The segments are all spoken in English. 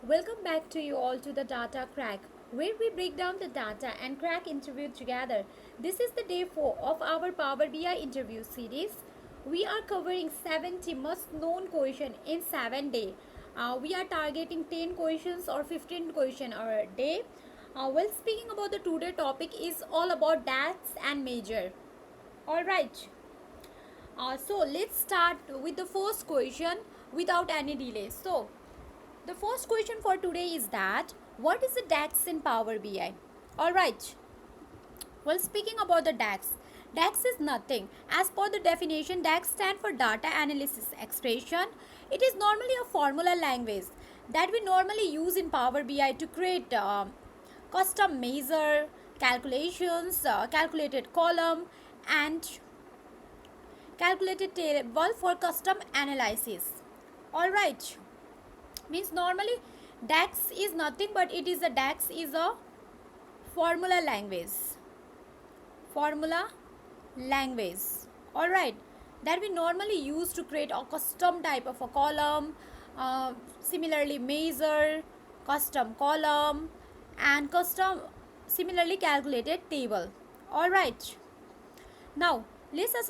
Welcome back to you all to the Data Crack, where we break down the data and crack interview together. This is the day 4 of our Power BI interview series. We are covering 70 most known questions in 7 days. We are targeting 10 questions or 15 questions a day. Well, speaking about the today topic is all about DAX and Measure. Alright, so let's start with the first question without any delay. So, the first question for today is that what is the DAX in Power BI? Alright, well, speaking about the DAX is nothing. As per the definition, DAX stands for Data Analysis Expression. It is normally a formula language that we normally use in Power BI to create custom measure, calculations, calculated column, and calculated table for custom analysis. Alright, means normally DAX is nothing but it is a DAX is a formula language. Formula language. Alright, that we normally use to create a custom type of a column, similarly measure, custom column, and custom similarly calculated table. Alright, now let's us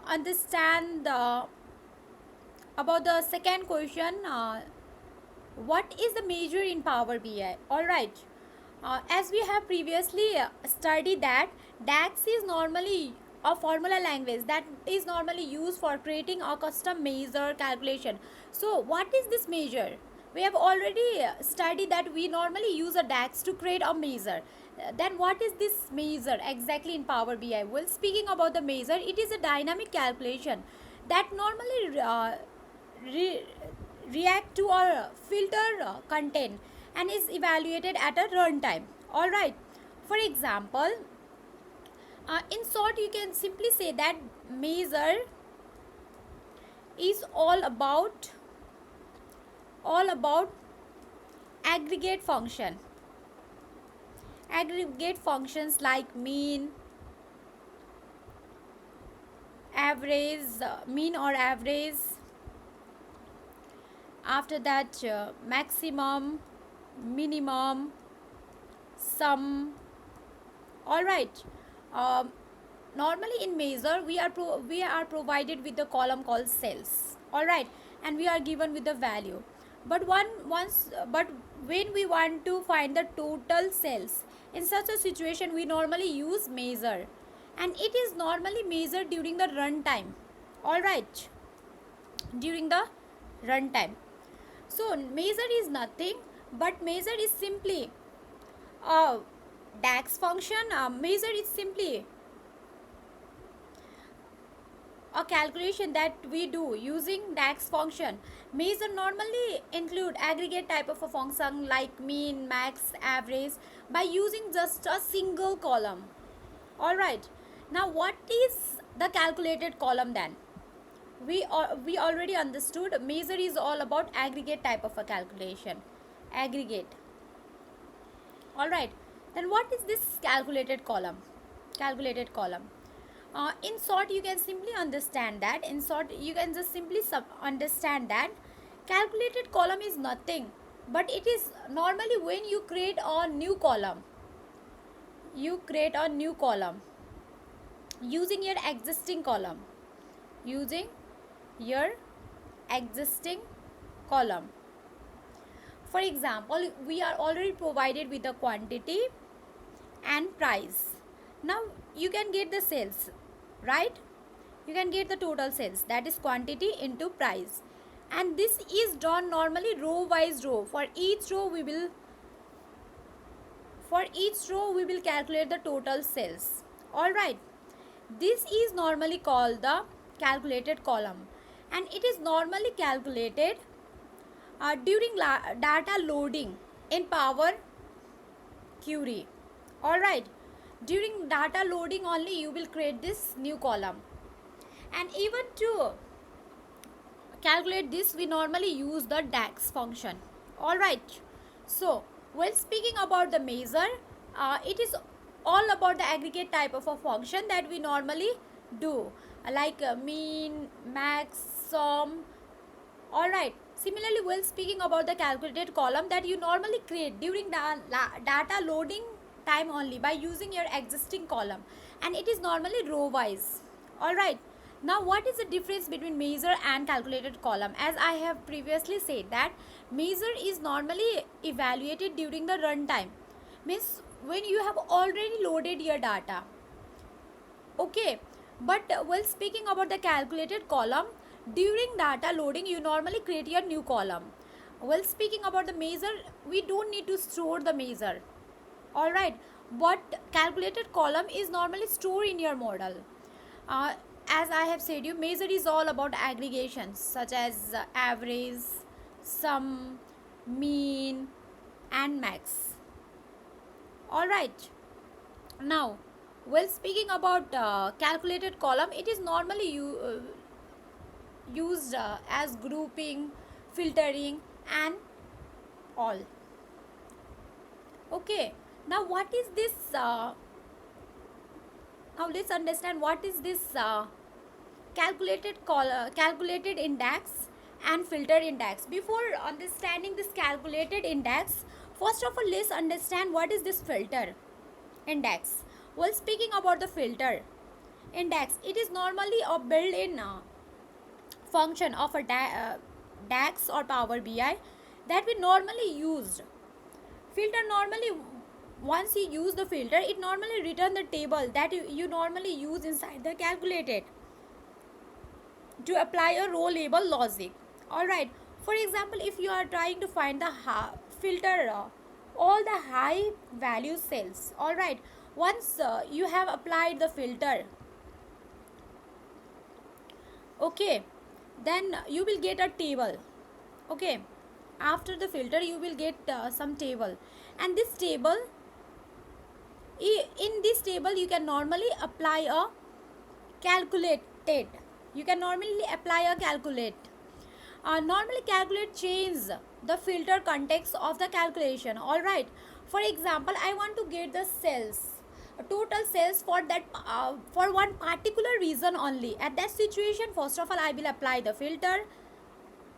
understand about the second question. What is the measure in Power BI? Alright, as we have previously studied that DAX is normally a formula language that is normally used for creating a custom measure calculation. So what is this measure? We have already studied that we normally use a DAX to create a measure. Then what is this measure exactly in Power BI? Well, speaking about the measure, it is a dynamic calculation that normally react to or filter content and is evaluated at a runtime. Alright, for example, in short you can simply say that measure is all about aggregate functions like mean, average, mean or average, after that maximum, minimum, sum. Alright, normally in measure we are provided with the column called cells. Alright, and we are given with the value, but when we want to find the total cells, in such a situation we normally use measure, and it is normally measured during the runtime. Alright, during the runtime. So measure is nothing but measure is simply a DAX function. Measure is simply a calculation that we do using DAX function. Measure normally include aggregate type of a function like mean, max, average by using just a single column. Alright, now what is the calculated column then? We already understood measure is all about aggregate type of a calculation. Aggregate. Alright, then what is this calculated column? Calculated column. In short, you can simply understand that. In short, you can just simply understand that calculated column is nothing, but it is normally when you create a new column. You create a new column using your existing column. Using your existing column. For example, we are already provided with the quantity and price. Now you can get the sales, right? You can get the total sales, that is quantity into price, and this is done normally row wise row. For each row we will calculate the total sales. Alright, this is normally called the calculated column, and it is normally calculated during data loading in Power Query. Alright, during data loading only you will create this new column, and even to calculate this we normally use the DAX function. Alright, so when speaking about the measure, it is all about the aggregate type of a function that we normally do, like mean, max, sum. Alright, Similarly, while speaking about the calculated column that you normally create during the data loading time only by using your existing column, and it is normally row wise. Alright, now what is the difference between measure and calculated column? As I have previously said that measure is normally evaluated during the runtime, means when you have already loaded your data. Okay, but while speaking about the calculated column, during data loading you normally create your new column. While speaking about the measure, we don't need to store the measure. Alright, but calculated column is normally stored in your model. uh, as I have said you, measure is all about aggregations such as average, sum, mean and max. Alright, now while speaking about calculated column, it is normally used as grouping, filtering and all. Okay, now what is this now let's understand what is this calculated index and filtered index. Before understanding this calculated index, first of all let's understand what is this filter index. While speaking about the filter index, it is normally a built-in function of a DAX or Power BI that we normally used. Filter normally, once you use the filter, it normally return the table that you normally use inside the calculated to apply a row label logic. Alright, for example, if you are trying to find the filter all the high value cells, alright, once you have applied the filter, okay, then you will get a table. Okay, after the filter you will get some table, and this table, in this table you can normally apply a calculated, you can normally apply a calculate. Normally calculate change the filter context of the calculation. Alright, for example, I want to get the cells, total cells for that for one particular reason only. At that situation, first of all I will apply the filter.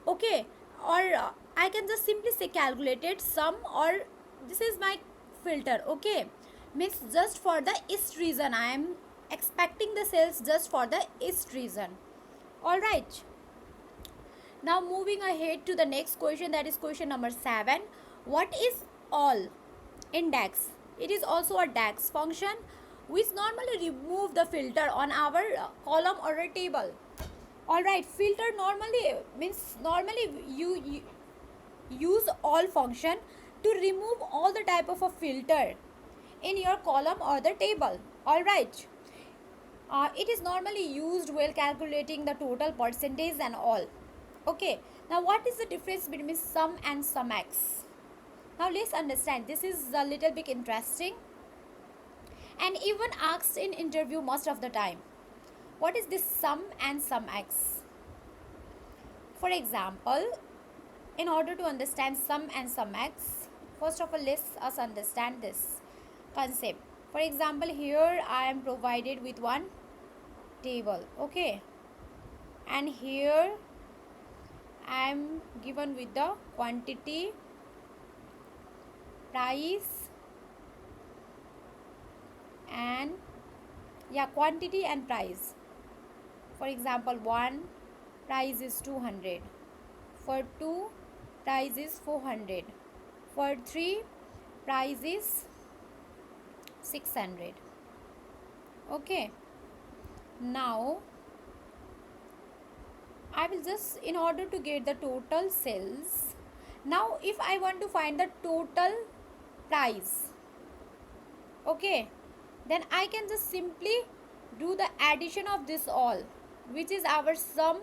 Okay, or I can just simply say calculated sum, or this is my filter. Okay, means just for the ist reason I am expecting the cells just for the ist reason. Alright, now moving ahead to the next question, that is question number 7. What is all index? It is also a DAX function which normally remove the filter on our column or a table. Alright, filter normally means normally you use all function to remove all the type of a filter in your column or the table. Alright, it is normally used while calculating the total percentage and all. Okay, now what is the difference between sum and SUMX? Now let's understand. This is a little bit interesting and even asked in interview most of the time. What is this sum and SUMX? For example, in order to understand sum and SUMX, first of all let's us understand this concept. For example, here I am provided with one table, okay, and here I am given with the quantity, price and quantity and price. For example, 1 price is 200, for 2 price is 400, for 3 price is 600. Okay, now I will just, in order to get the total sales, now if I want to find the total price, okay, then I can just simply do the addition of this all, which is our sum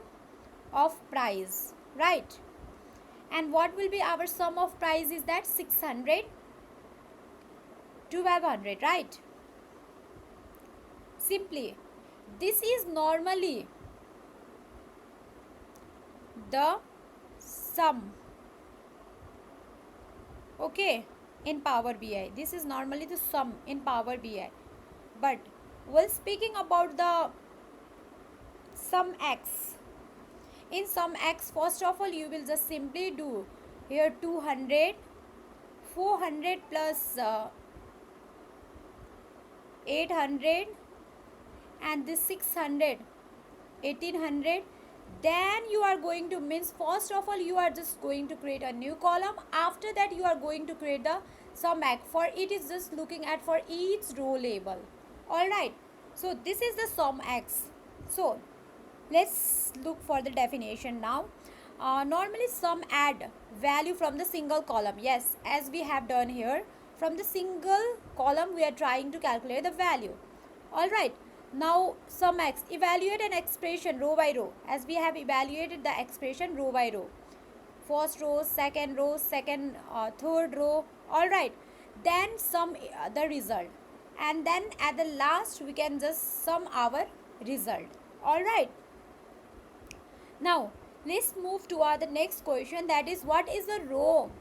of price, right? And what will be our sum of price is that 600 to 1200, right? Simply, this is normally the sum, okay, in Power BI. This is normally the sum in Power BI. But while speaking about the SUMX, In SUMX, first of all you will just simply do here 200, 400 plus 800, and this 600, 1800. Then you are going to, means first of all you are just going to create a new column. After that you are going to create the SUMX. For it is just looking at for each row label. Alright, so this is the SUMX. So let's look for the definition now. Normally sum add value from the single column. Yes, as we have done here, from the single column we are trying to calculate the value. Alright, now SUMX, evaluate an expression row by row, as we have evaluated the expression row by row. First row, second, third row. Alright, then sum the result, and then at the last we can just sum our result. Alright, now let's move to the next question, that is what is the row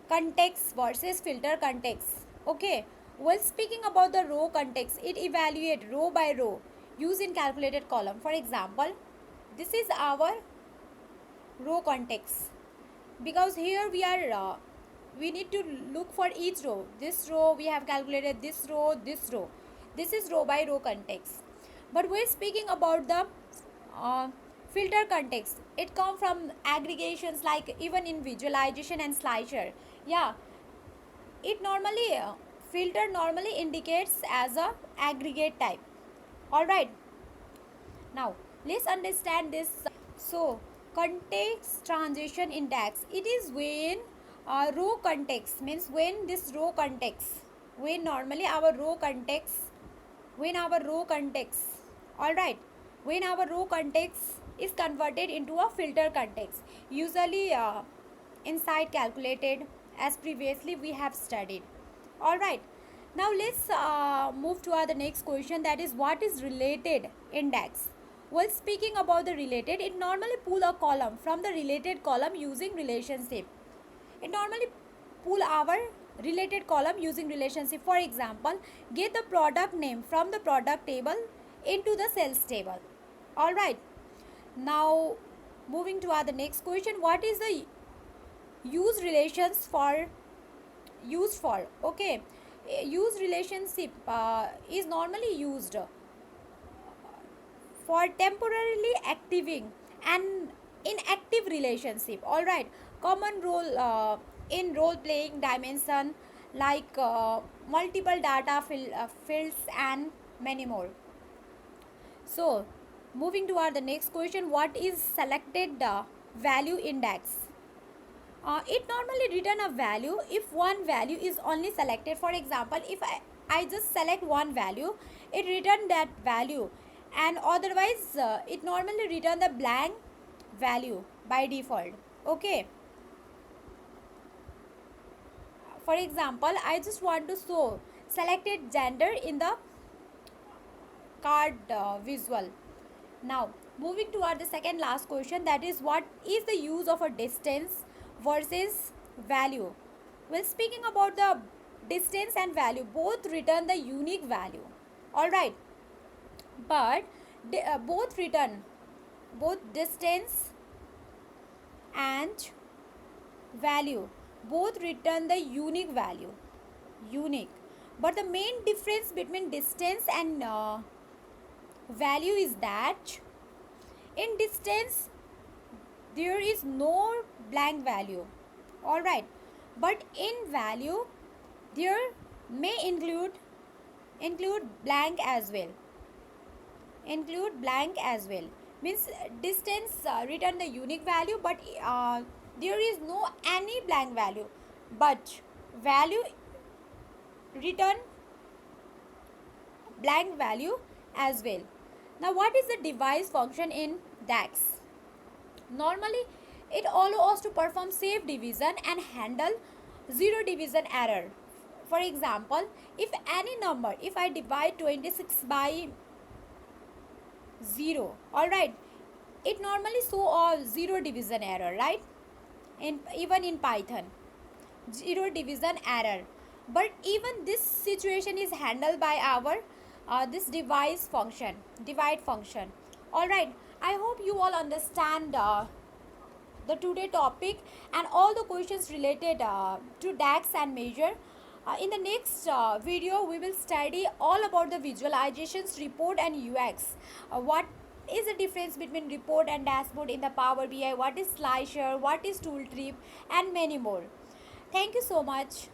context versus filter context. Okay, while speaking about the row context, it evaluate row by row used in calculated column. For example, this is our row context, because here we are we need to look for each row. This row we have calculated, this row, this row. This is row by row context. But we're speaking about the filter context. It comes from aggregations like even in visualization and slicer. Yeah, it normally filter normally indicates as a aggregate type. Alright, now let's understand this. So context transition in DAX, it is when row context, means when this row context, when normally our row context, alright, when our row context is converted into a filter context, usually inside calculated, as previously we have studied. Alright, now let's move to the next question, that is what is related in DAX. While speaking about the related, it normally pull a column from the related column using relationship. It normally pull our related column using relationship. For example, get the product name from the product table into the sales table. Alright, now moving to the next question, what is the use relations for used for? Okay, use relationship is normally used for temporarily activating an inactive relationship. Alright, common role in role playing dimension like multiple data fields and many more. So moving to the next question, what is selected value index? It normally return a value if one value is only selected. For example, if I just select one value, it return that value, and otherwise it normally return the blank value by default. Okay, for example, I just want to show selected gender in the card visual. Now moving toward the second last question, that is what is the use of a distance versus value. Well, speaking about the distance and value, both return the unique value. Alright, but both return, both distance and value both return the unique value, unique. But the main difference between distance and value is that in distance there is no blank value. Alright, but in value there may include blank as well, means distance return the unique value, but there is no any blank value, but value return blank value as well. Now what is the device function in DAX? Normally it allows us to perform safe division and handle zero division error. For example, if any number, if I divide 26 by 0, alright, it normally show a zero division error, right? Even in Python, zero division error. But even this situation is handled by our this divide function. Alright, I hope you all understand the today topic and all the questions related to DAX and measure. In the next video, we will study all about the visualizations, report and UX. What is the difference between report and dashboard in the Power BI? What is slasher? What is tool trip? And many more. Thank you so much.